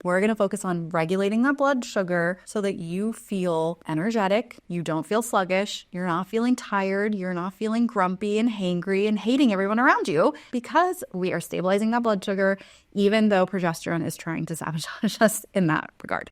We're going to focus on regulating that blood sugar so that you feel energetic, you don't feel sluggish, you're not feeling tired, you're not feeling grumpy and hangry and hating everyone around you, because we are stabilizing that blood sugar, even though progesterone is trying to sabotage us in that regard.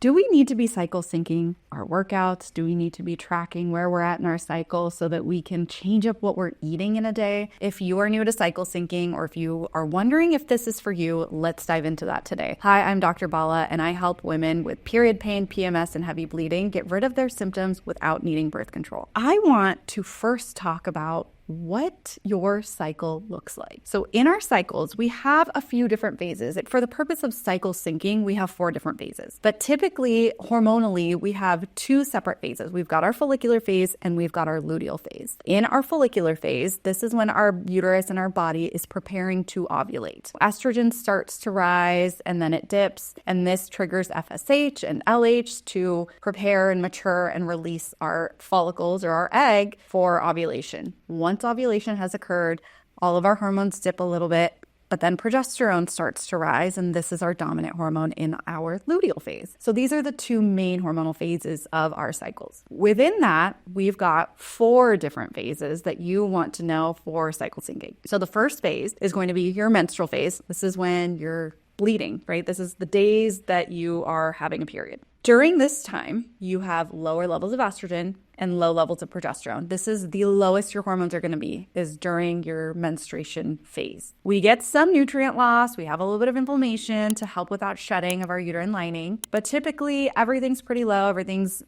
Do we need to be cycle syncing our workouts? Do we need to be tracking where we're at in our cycle so that we can change up what we're eating in a day? If you are new to cycle syncing, or if you are wondering if this is for you, let's dive into that today. Hi, I'm Dr. Bala, and I help women with period pain, PMS, and heavy bleeding get rid of their symptoms without needing birth control. I want to first talk about what your cycle looks like. So in our cycles, we have a few different phases. For the purpose of cycle syncing, we have 4 different phases. But typically, hormonally, we have 2 separate phases. We've got our follicular phase and we've got our luteal phase. In our follicular phase, this is when our uterus and our body is preparing to ovulate. Estrogen starts to rise and then it dips, and this triggers FSH and LH to prepare and mature and release our follicles or our egg for ovulation. Once ovulation has occurred, all of our hormones dip a little bit, but then progesterone starts to rise, and this is our dominant hormone in our luteal phase. So these are the 2 main hormonal phases of our cycles. Within that, we've got 4 different phases that you want to know for cycle syncing. So the first phase is going to be your menstrual phase. This is when you're bleeding, right? This is the days that you are having a period. During this time, you have lower levels of estrogen and low levels of progesterone. This is the lowest your hormones are going to be, is during your menstruation phase. We get some nutrient loss. We have a little bit of inflammation to help with that shedding of our uterine lining. But typically, everything's pretty low.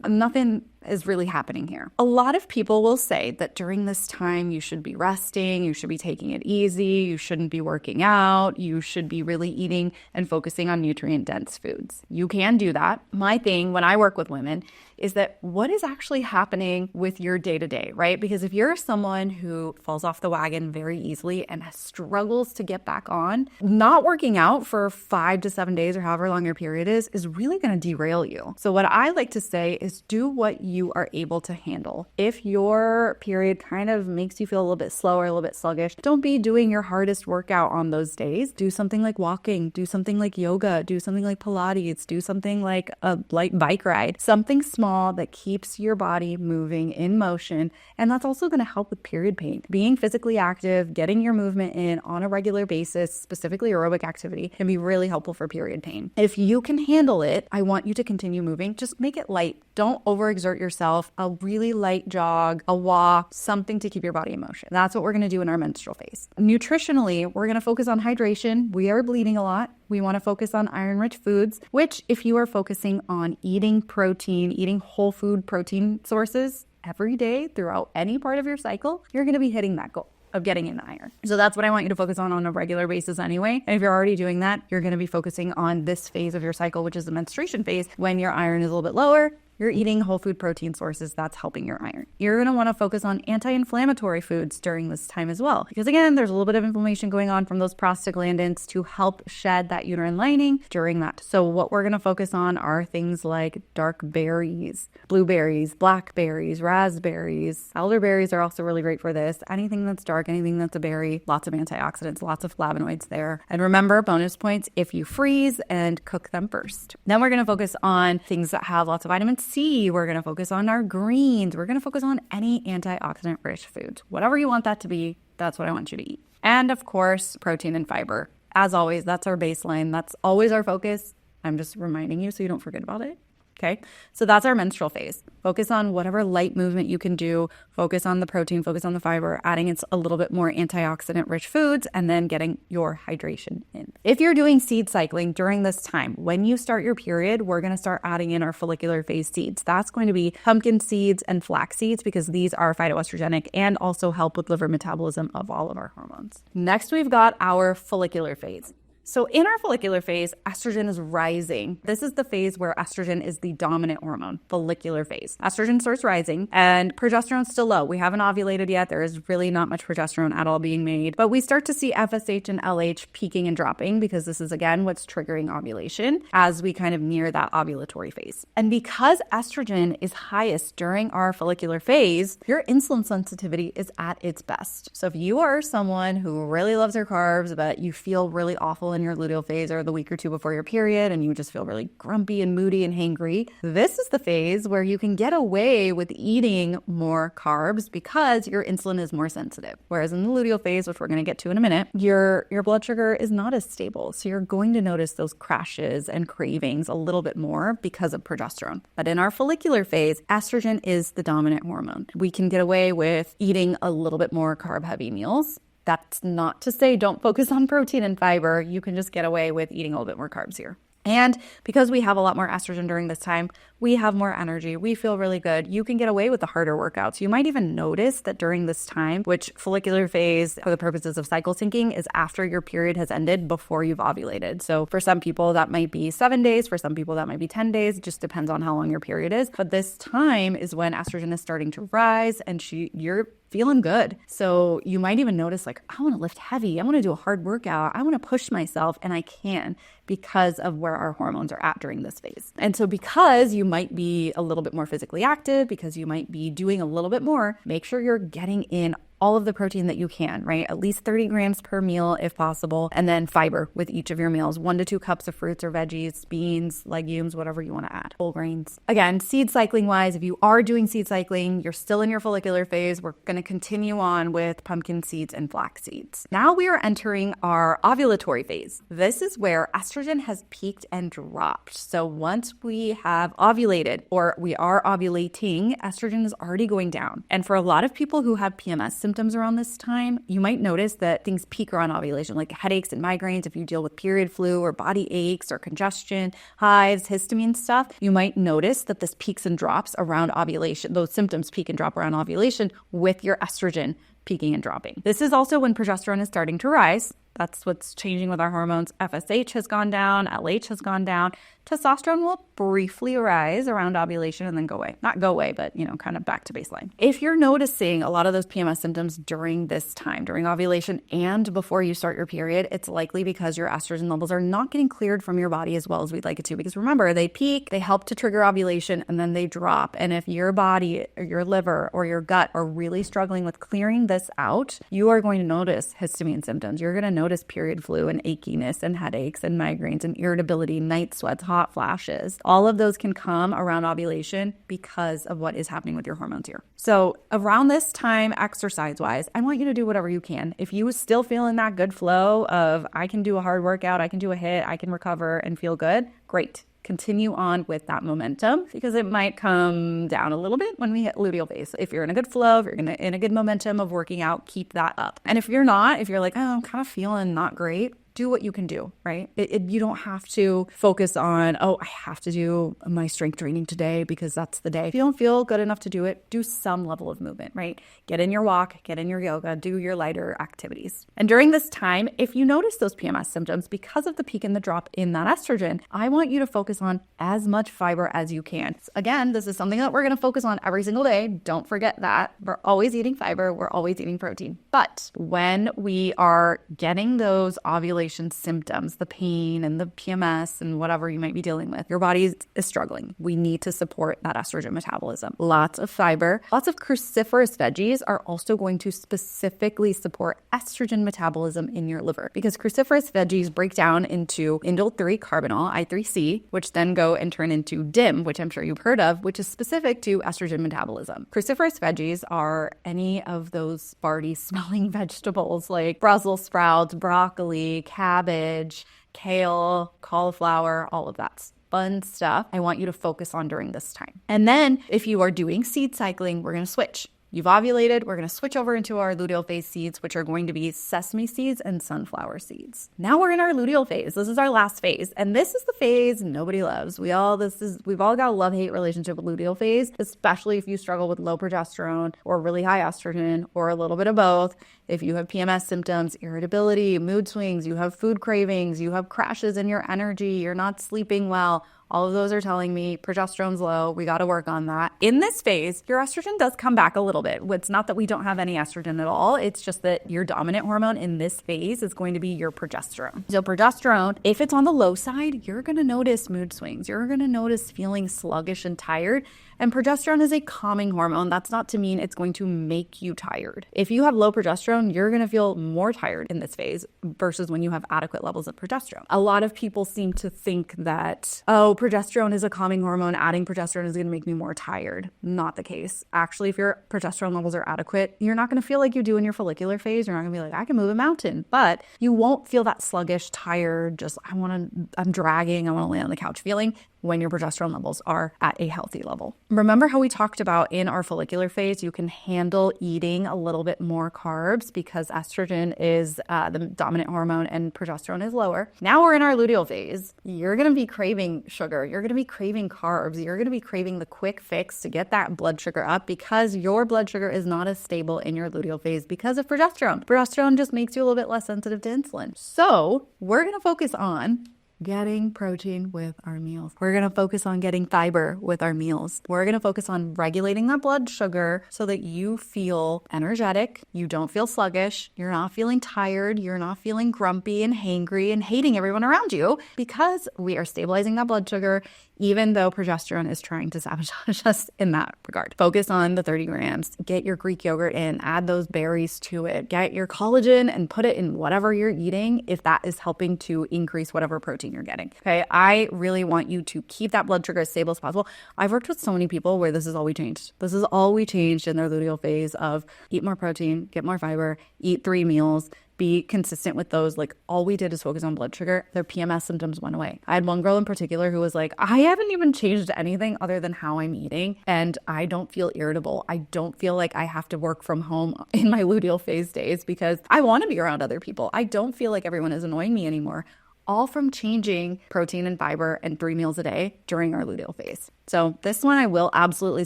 Nothing is really happening here. A lot of people will say that during this time, you should be resting, you should be taking it easy, you shouldn't be working out, you should be really eating and focusing on nutrient-dense foods. You can do that. My thing when I work with women is that what is actually happening with your day-to-day, right? Because if you're someone who falls off the wagon very easily and struggles to get back on, not working out for 5 to 7 days or however long your period is really going to derail you. So what I like to say is do what you are able to handle. If your period kind of makes you feel a little bit slower, a little bit sluggish, don't be doing your hardest workout on those days. Do something like walking, do something like yoga, do something like Pilates, do something like a light bike ride, something small that keeps your body moving in motion. And that's also going to help with period pain. Being physically active, getting your movement in on a regular basis, specifically aerobic activity, can be really helpful for period pain. If you can handle it, I want you to continue moving. Just make it light. Don't overexert yourself. A really light jog, a walk, something to keep your body in motion. That's what we're going to do in our menstrual phase. Nutritionally, we're going to focus on hydration. We are bleeding a lot. We want to focus on iron-rich foods, which if you are focusing on eating protein, eating whole food protein sources every day throughout any part of your cycle, you're going to be hitting that goal of getting in iron. So that's what I want you to focus on a regular basis anyway. And if you're already doing that, you're going to be focusing on this phase of your cycle, which is the menstruation phase, when your iron is a little bit lower. You're eating whole food protein sources, that's helping your iron. You're going to want to focus on anti-inflammatory foods during this time as well. Because again, there's a little bit of inflammation going on from those prostaglandins to help shed that uterine lining during that. So what we're going to focus on are things like dark berries, blueberries, blackberries, raspberries. Elderberries are also really great for this. Anything that's dark, anything that's a berry, lots of antioxidants, lots of flavonoids there. And remember, bonus points if you freeze and cook them first. Then we're going to focus on things that have lots of vitamin C. We're going to focus on our greens. We're going to focus on any antioxidant rich foods. Whatever you want that to be, that's what I want you to eat. And of course, protein and fiber. As always, that's our baseline. That's always our focus. I'm just reminding you so you don't forget about it. Okay, so that's our menstrual phase. Focus on whatever light movement you can do. Focus on the protein, focus on the fiber, adding in a little bit more antioxidant rich foods, and then getting your hydration in. If you're doing seed cycling during this time, when you start your period, we're going to start adding in our follicular phase seeds. That's going to be pumpkin seeds and flax seeds because these are phytoestrogenic and also help with liver metabolism of all of our hormones. Next, we've got our follicular phase. So in our follicular phase, estrogen is rising. This is the phase where estrogen is the dominant hormone, follicular phase. Estrogen starts rising and progesterone's still low. We haven't ovulated yet. There is really not much progesterone at all being made, but we start to see FSH and LH peaking and dropping because this is, again, what's triggering ovulation as we kind of near that ovulatory phase. And because estrogen is highest during our follicular phase, your insulin sensitivity is at its best. So if you are someone who really loves their carbs, but you feel really awful in your luteal phase or the week or two before your period and you just feel really grumpy and moody and hangry, this is the phase where you can get away with eating more carbs because your insulin is more sensitive. Whereas in the luteal phase, which we're going to get to in a minute, your blood sugar is not as stable. So you're going to notice those crashes and cravings a little bit more because of progesterone. But in our follicular phase, estrogen is the dominant hormone. We can get away with eating a little bit more carb-heavy meals. That's not to say don't focus on protein and fiber. You can just get away with eating a little bit more carbs here. And because we have a lot more estrogen during this time, we have more energy. We feel really good. You can get away with the harder workouts. You might even notice that during this time, which follicular phase for the purposes of cycle syncing is after your period has ended before you've ovulated. So for some people, that might be 7 days. For some people, that might be 10 days. It just depends on how long your period is. But this time is when estrogen is starting to rise and you're feeling good. So you might even notice like, I want to lift heavy. I want to do a hard workout. I want to push myself, and I can because of where our hormones are at during this phase. And so because you might be a little bit more physically active, because you might be doing a little bit more, make sure you're getting in all of the protein that you can, right? At least 30 grams per meal if possible. And then fiber with each of your meals, 1 to 2 cups of fruits or veggies, beans, legumes, whatever you want to add, whole grains. Again, seed cycling wise, if you are doing seed cycling, you're still in your follicular phase. We're going to continue on with pumpkin seeds and flax seeds. Now we are entering our ovulatory phase. This is where estrogen has peaked and dropped. So once we have ovulated or we are ovulating, estrogen is already going down. And for a lot of people who have PMS symptoms around this time, you might notice that things peak around ovulation, like headaches and migraines. If you deal with period flu or body aches or congestion, hives, histamine stuff, you might notice that this peaks and drops around ovulation. Those symptoms peak and drop around ovulation with your estrogen peaking and dropping. This is also when progesterone is starting to rise. That's what's changing with our hormones. FSH has gone down, LH has gone down. Testosterone will briefly rise around ovulation and then go away. Not go away, but, kind of back to baseline. If you're noticing a lot of those PMS symptoms during this time, during ovulation and before you start your period, it's likely because your estrogen levels are not getting cleared from your body as well as we'd like it to. Because remember, they peak, they help to trigger ovulation, and then they drop. And if your body or your liver or your gut are really struggling with clearing this out, you are going to notice histamine symptoms. You're going to notice period flu and achiness and headaches and migraines and irritability, night sweats, hot flashes. All of those can come around ovulation because of what is happening with your hormones here. So around this time, exercise-wise, I want you to do whatever you can. If you still feel in that good flow of I can do a hard workout, I can do a HIIT, I can recover and feel good, great. Continue on with that momentum because it might come down a little bit when we hit luteal phase. If you're in a good flow, if you're in a good momentum of working out, keep that up. And if you're not, if you're like, oh, I'm kind of feeling not great, do what you can do, right? You don't have to focus on, oh, I have to do my strength training today because that's the day. If you don't feel good enough to do it, do some level of movement, right? Get in your walk, get in your yoga, do your lighter activities. And during this time, if you notice those PMS symptoms because of the peak and the drop in that estrogen, I want you to focus on as much fiber as you can. Again, this is something that we're going to focus on every single day. Don't forget that. We're always eating fiber. We're always eating protein. But when we are getting those ovulation symptoms, the pain and the PMS and whatever you might be dealing with, your body is struggling. We need to support that estrogen metabolism. Lots of fiber, lots of cruciferous veggies are also going to specifically support estrogen metabolism in your liver because cruciferous veggies break down into indole-3 carbonyl, I3C, which then go and turn into DIM, which I'm sure you've heard of, which is specific to estrogen metabolism. Cruciferous veggies are any of those farty smelling vegetables like Brussels sprouts, broccoli, cabbage, kale, cauliflower, all of that fun stuff I want you to focus on during this time. And then if you are doing seed cycling, we're going to switch. You've ovulated, we're going to switch over into our luteal phase seeds, which are going to be sesame seeds and sunflower seeds. Now we're in our luteal phase. This is our last phase. And this is the phase nobody loves. We've all got a love-hate relationship with luteal phase, especially if you struggle with low progesterone or really high estrogen or a little bit of both. If you have PMS symptoms, irritability, mood swings, you have food cravings, you have crashes in your energy, you're not sleeping well, All of those are telling me progesterone's low. We got to work on that. In this phase, your estrogen does come back a little bit. It's not that we don't have any estrogen at all. It's just that your dominant hormone in this phase is going to be your progesterone. So progesterone, if it's on the low side, you're going to notice mood swings. You're going to notice feeling sluggish and tired. And progesterone is a calming hormone. That's not to mean it's going to make you tired. If you have low progesterone, you're going to feel more tired in this phase versus when you have adequate levels of progesterone. A lot of people seem to think that, oh, progesterone is a calming hormone. Adding progesterone is going to make me more tired. Not the case. Actually, if your progesterone levels are adequate, you're not going to feel like you do in your follicular phase. You're not going to be like, I can move a mountain. But you won't feel that sluggish, tired, just I'm dragging, I want to lay on the couch feeling when your progesterone levels are at a healthy level. Remember how we talked about in our follicular phase, you can handle eating a little bit more carbs because estrogen is the dominant hormone and progesterone is lower. Now we're in our luteal phase. You're going to be craving sugar. You're going to be craving carbs. You're going to be craving the quick fix to get that blood sugar up because your blood sugar is not as stable in your luteal phase because of progesterone. Progesterone just makes you a little bit less sensitive to insulin. So we're going to focus on getting protein with our meals. We're going to focus on getting fiber with our meals. We're going to focus on regulating that blood sugar so that you feel energetic, you don't feel sluggish, you're not feeling tired, you're not feeling grumpy and hangry and hating everyone around you because we are stabilizing that blood sugar even though progesterone is trying to sabotage us in that regard. Focus on the 30 grams. Get your Greek yogurt in. Add those berries to it. Get your collagen and put it in whatever you're eating if that is helping to increase whatever protein you're getting. Okay, I really want you to keep that blood sugar as stable as possible. I've worked with so many people where this is all we changed. This is all we changed in their luteal phase of eat more protein, get more fiber, eat 3 meals, be consistent with those. Like all we did is focus on blood sugar. Their PMS symptoms went away. I had one girl in particular who was like, I haven't even changed anything other than how I'm eating. And I don't feel irritable. I don't feel like I have to work from home in my luteal phase days because I want to be around other people. I don't feel like everyone is annoying me anymore. All from changing protein and fiber and 3 meals a day during our luteal phase. So this one I will absolutely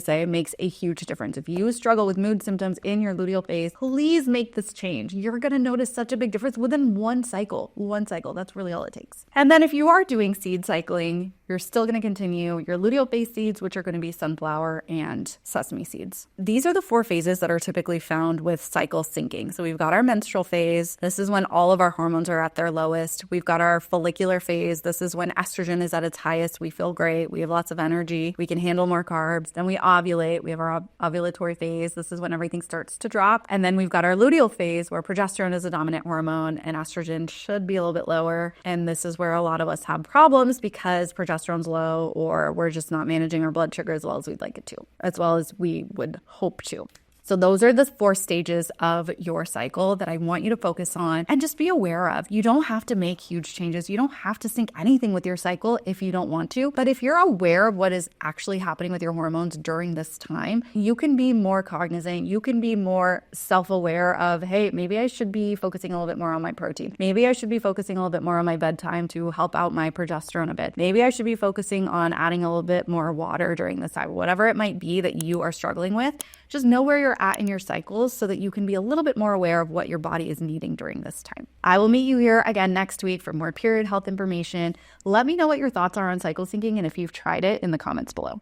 say makes a huge difference. If you struggle with mood symptoms in your luteal phase, please make this change. You're going to notice such a big difference within one cycle. One cycle, that's really all it takes. And then if you are doing seed cycling, you're still going to continue your luteal phase seeds, which are going to be sunflower and sesame seeds. These are the 4 phases that are typically found with cycle syncing. So we've got our menstrual phase. This is when all of our hormones are at their lowest. We've got our follicular phase. This is when estrogen is at its highest. We feel great. We have lots of energy. We can handle more carbs. Then we ovulate. We have our ovulatory phase. This is when everything starts to drop. And then we've got our luteal phase where progesterone is a dominant hormone and estrogen should be a little bit lower. And this is where a lot of us have problems because progesterone's low or we're just not managing our blood sugar as well as we'd like it to, as well as we would hope to. So those are the 4 stages of your cycle that I want you to focus on and just be aware of. You don't have to make huge changes. You don't have to sync anything with your cycle if you don't want to. But if you're aware of what is actually happening with your hormones during this time, you can be more cognizant. You can be more self-aware of, hey, maybe I should be focusing a little bit more on my protein. Maybe I should be focusing a little bit more on my bedtime to help out my progesterone a bit. Maybe I should be focusing on adding a little bit more water during this time. Whatever it might be that you are struggling with, just know where you're at in your cycles so that you can be a little bit more aware of what your body is needing during this time. I will meet you here again next week for more period health information. Let me know what your thoughts are on cycle syncing and if you've tried it in the comments below.